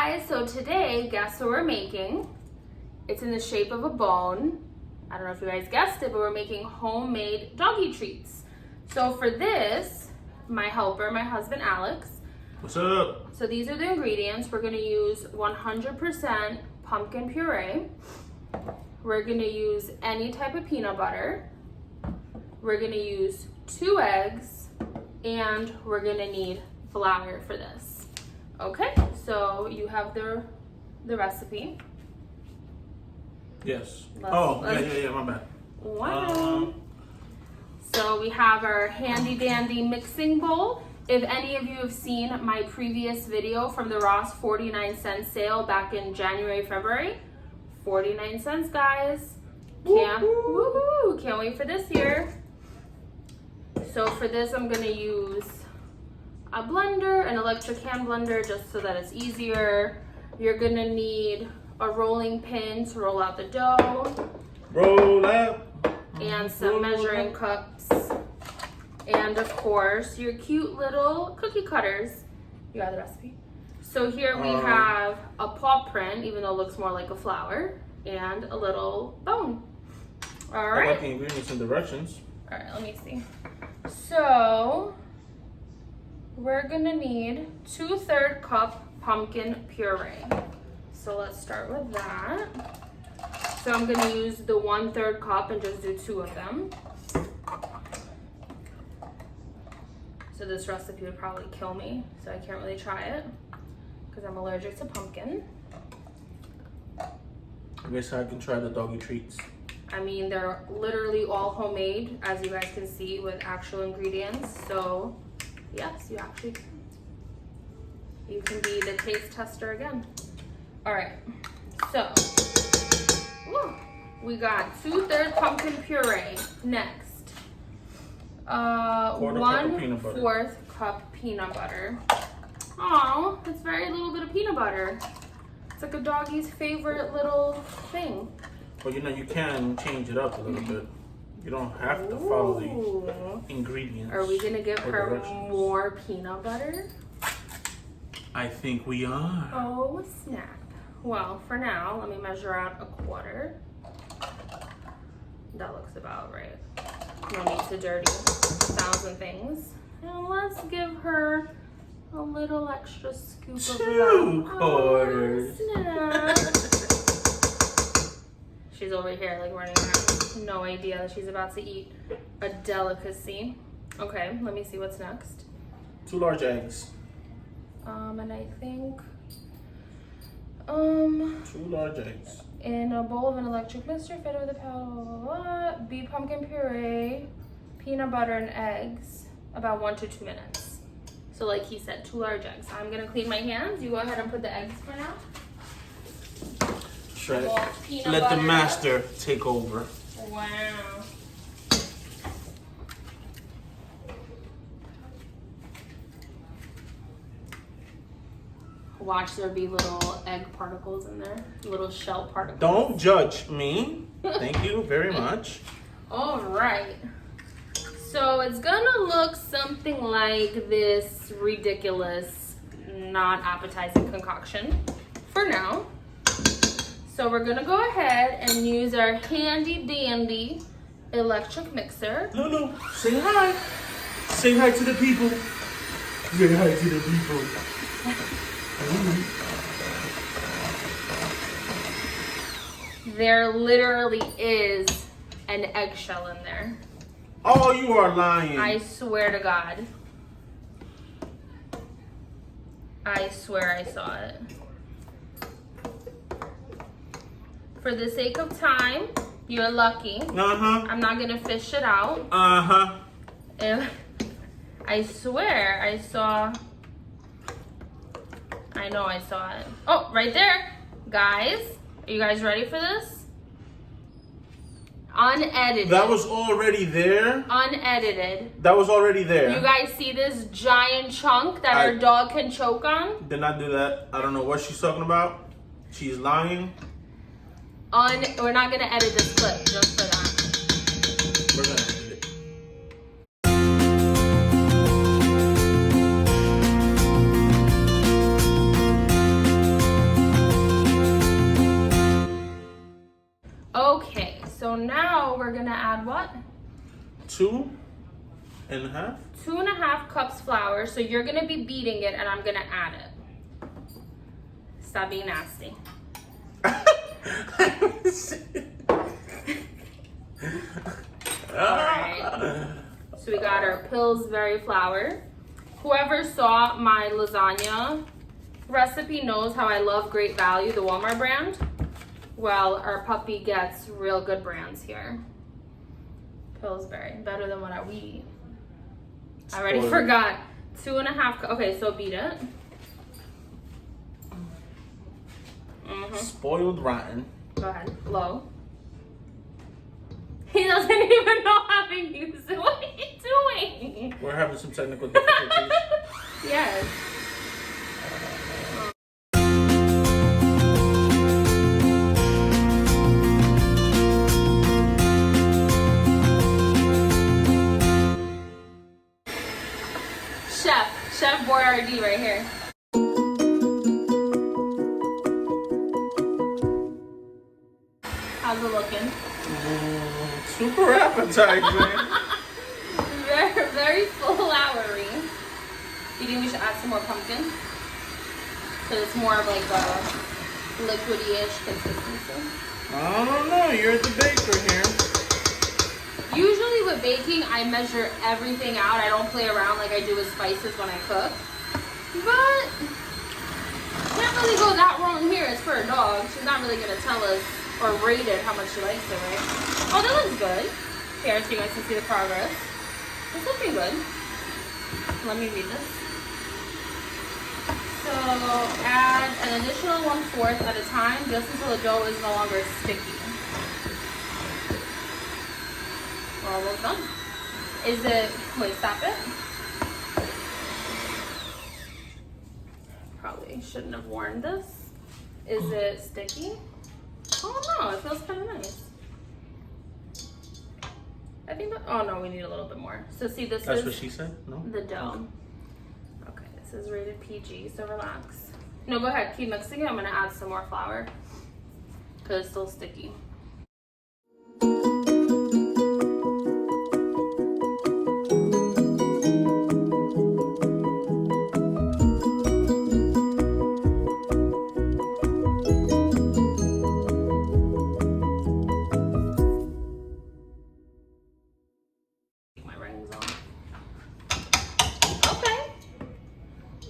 guys, so today, guess what we're making? It's in the shape of a bone. I don't know if you guys guessed it, but we're making homemade doggy treats. So for this, my helper, my husband Alex. What's up? So these are the ingredients. We're gonna use 100% pumpkin puree. We're gonna use any type of peanut butter. We're gonna use 2 eggs, and we're gonna need flour for this. Okay, so you have the recipe. Yes. Let's Yeah, my bad. Wow. So we have our handy dandy mixing bowl. If any of you have seen my previous video from the Ross 49-cent sale back in January, February, 49 cents, guys. Can't wait for this year. So for this, I'm gonna use a blender, an electric hand blender, just so that it's easier. You're gonna need a rolling pin to roll out the dough. Roll out. And some measuring cups. And of course, your cute little cookie cutters. You got the recipe. So here we have a paw print, even though it looks more like a flower, and a little bone. All right. I got the ingredients and directions. All right, let me see. So we're gonna need 2/3 cup pumpkin puree. So let's start with that. So I'm gonna use the 1/3 cup and just do 2 of them. So this recipe would probably kill me, so I can't really try it because I'm allergic to pumpkin. I guess I can try the doggy treats. I mean, they're literally all homemade, as you guys can see, with actual ingredients. So yes, you actually can. You can be the taste tester again. All right, so we got 2/3 pumpkin puree. Next, 1/4 cup peanut butter. Oh, it's very little bit of peanut butter. It's like a doggy's favorite little thing. Well, you know, you can change it up a little bit. You don't have to follow the ingredients. Are we gonna give her directions. more peanut butter? I think we are. Oh, snap. Well, for now, let me measure out 1/4. That looks about right. No need to dirty 1,000 things. And let's give her a little extra scoop of 2/4. Oh, snap. She's over here like running around. No idea that she's about to eat a delicacy. Okay, let me see what's next. 2 large eggs. And I think 2 large eggs. in a bowl of an electric mixer filled with a powder, beat pumpkin puree, peanut butter, and eggs, about 1 to 2 minutes. So like he said, 2 large eggs. I'm gonna clean my hands. You go ahead and put the eggs for now. Let the master take over. Wow. Watch there be little egg particles in there, little shell particles. Don't judge me. Thank you very much. All right. So it's gonna look something like this ridiculous, not appetizing concoction for now. So we're gonna go ahead and use our handy dandy electric mixer. No, say hi. Say hi to the people. Say hi to the people. There literally is an eggshell in there. Oh, you are lying. I swear to God. I swear I saw it. For the sake of time, you're lucky. I'm not gonna fish it out. I swear I saw. I know I saw it. Oh, right there. Guys, are you guys ready for this? Unedited. That was already there? Unedited. That was already there. You guys see this giant chunk that our dog can choke on? Did not do that. I don't know what she's talking about. She's lying. We're not gonna edit this clip just for that. We're gonna edit it. So now we're gonna add what? 2.5? 2.5 cups flour. So you're gonna be beating it and I'm gonna add it. Stop being nasty. Alright. So we got our Pillsbury flour. Whoever saw my lasagna recipe knows how I love Great Value, the Walmart brand. Well, our puppy gets real good brands here. Pillsbury, better than what we eat. I already forgot. 2.5. Okay, so beat it. Spoiled rotten. Go ahead. Low. He doesn't even know how to use it. What are you doing? We're having some technical difficulties. Yes. Chef Boyardee right here. How's it looking? Super appetizing. Very, very floury. You think we should add some more pumpkin? So it's more of like a liquidy-ish consistency. I don't know. You're the baker here. Usually with baking, I measure everything out. I don't play around like I do with spices when I cook. But can't really go that wrong here. It's for a dog. She's not really gonna tell us or rate it how much she likes it, right? Oh, that looks good. Here, so you guys can see the progress. It's looking good. Let me read this. So add an additional 1/4 at a time, just until the dough is no longer sticky. We're almost done. Is it, wait, stop it. Probably shouldn't have worn this. Is it sticky? Oh no, it feels kind of nice. I think that, oh no, we need a little bit more. So see, this That's is what she said? No? the dough. Okay, this is rated PG, so relax. No, go ahead, keep mixing it. I'm gonna add some more flour because it's still sticky.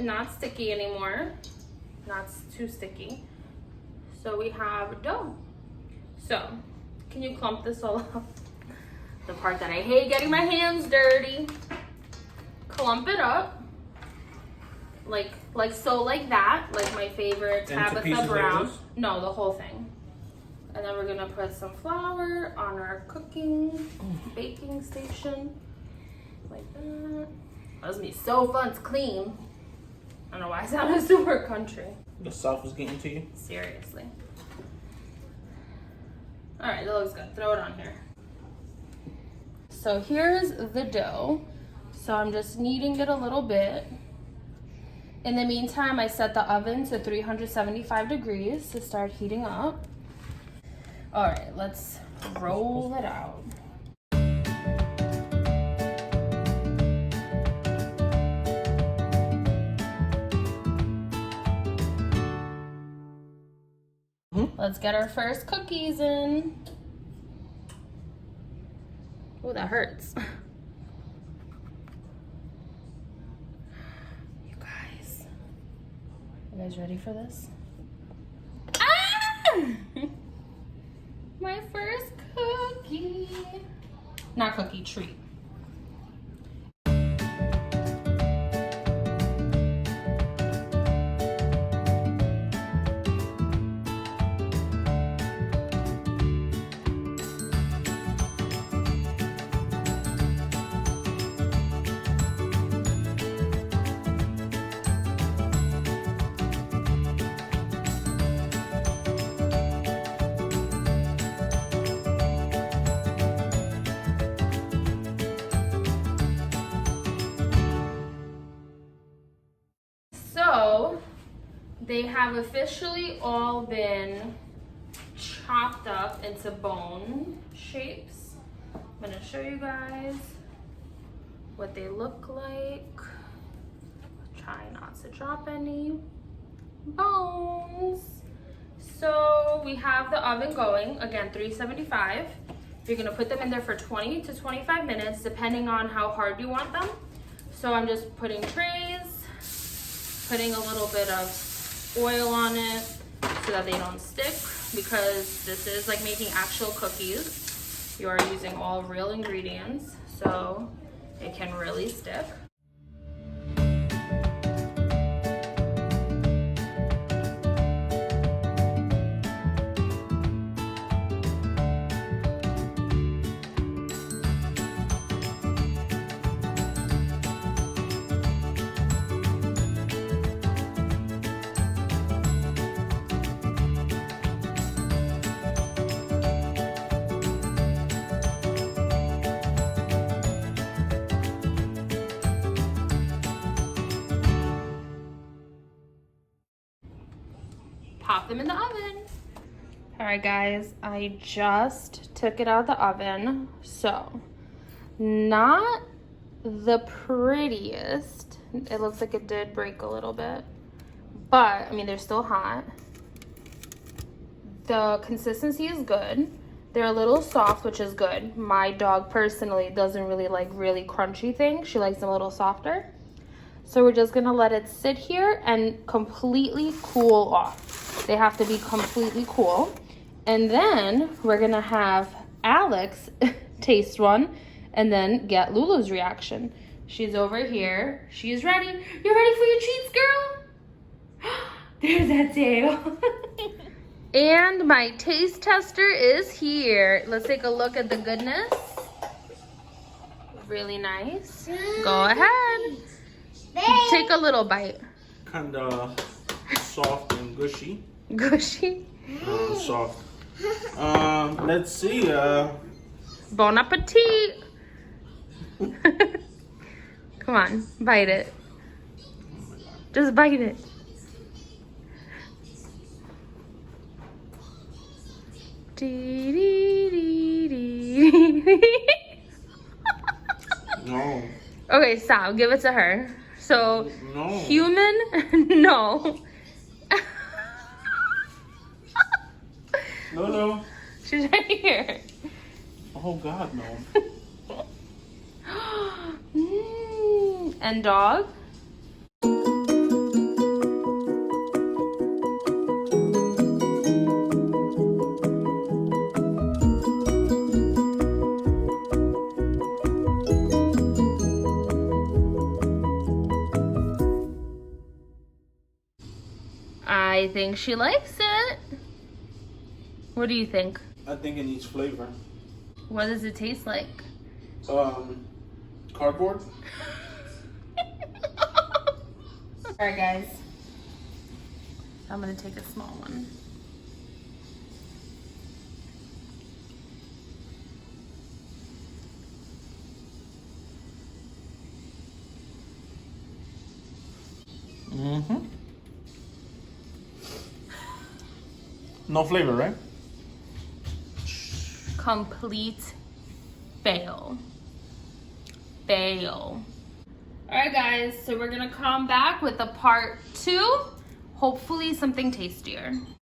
Not sticky anymore, not too sticky. So we have dough. So can you clump this all up? The part that I hate getting my hands dirty. Clump it up like so, like that, like my favorite Tabitha Brown. Like no, the whole thing. And then we're gonna put some flour on our baking station like that. That's gonna be so fun to clean. I don't know why I sounded super country. The sauce is getting to you? Seriously. All right, that looks good. Throw it on here. So here's the dough. So I'm just kneading it a little bit. In the meantime, I set the oven to 375 degrees to start heating up. All right, let's roll it out. Let's get our first cookies in. Oh, that hurts. You guys ready for this? Ah! My first cookie. Not cookie, treat. So they have officially all been chopped up into bone shapes. I'm gonna show you guys what they look like. Try not to drop any bones. So we have the oven going, again, 375. You're gonna put them in there for 20 to 25 minutes, depending on how hard you want them. So I'm just putting trays, putting a little bit of oil on it so that they don't stick, because this is like making actual cookies. You are using all real ingredients, so it can really stick. Pop them in the oven. All right, guys, I just took it out of the oven. So, not the prettiest. It looks like it did break a little bit, but I mean, they're still hot. The consistency is good. They're a little soft, which is good. My dog personally doesn't really like really crunchy things. She likes them a little softer. So we're just gonna let it sit here and completely cool off. They have to be completely cool. And then we're gonna have Alex taste one and then get Lulu's reaction. She's over here. She's ready. You ready for your treats, girl? There's that tail. And my taste tester is here. Let's take a look at the goodness. Really nice. Go ahead. Take a little bite. Kind of soft and gushy. Gushy? Soft. Let's see. Bon appetit. Come on, bite it. Just bite it. No. Okay, stop. Give it to her. So, no. Human? No. No. She's right here. Oh, God, no. And dog? I think she likes it. What do you think? I think it needs flavor. What does it taste like? Cardboard? Alright, guys. I'm gonna take a small one. Mm-hmm. No flavor, right? Complete fail. Fail. Alright, guys, so we're gonna come back with a part 2. Hopefully something tastier.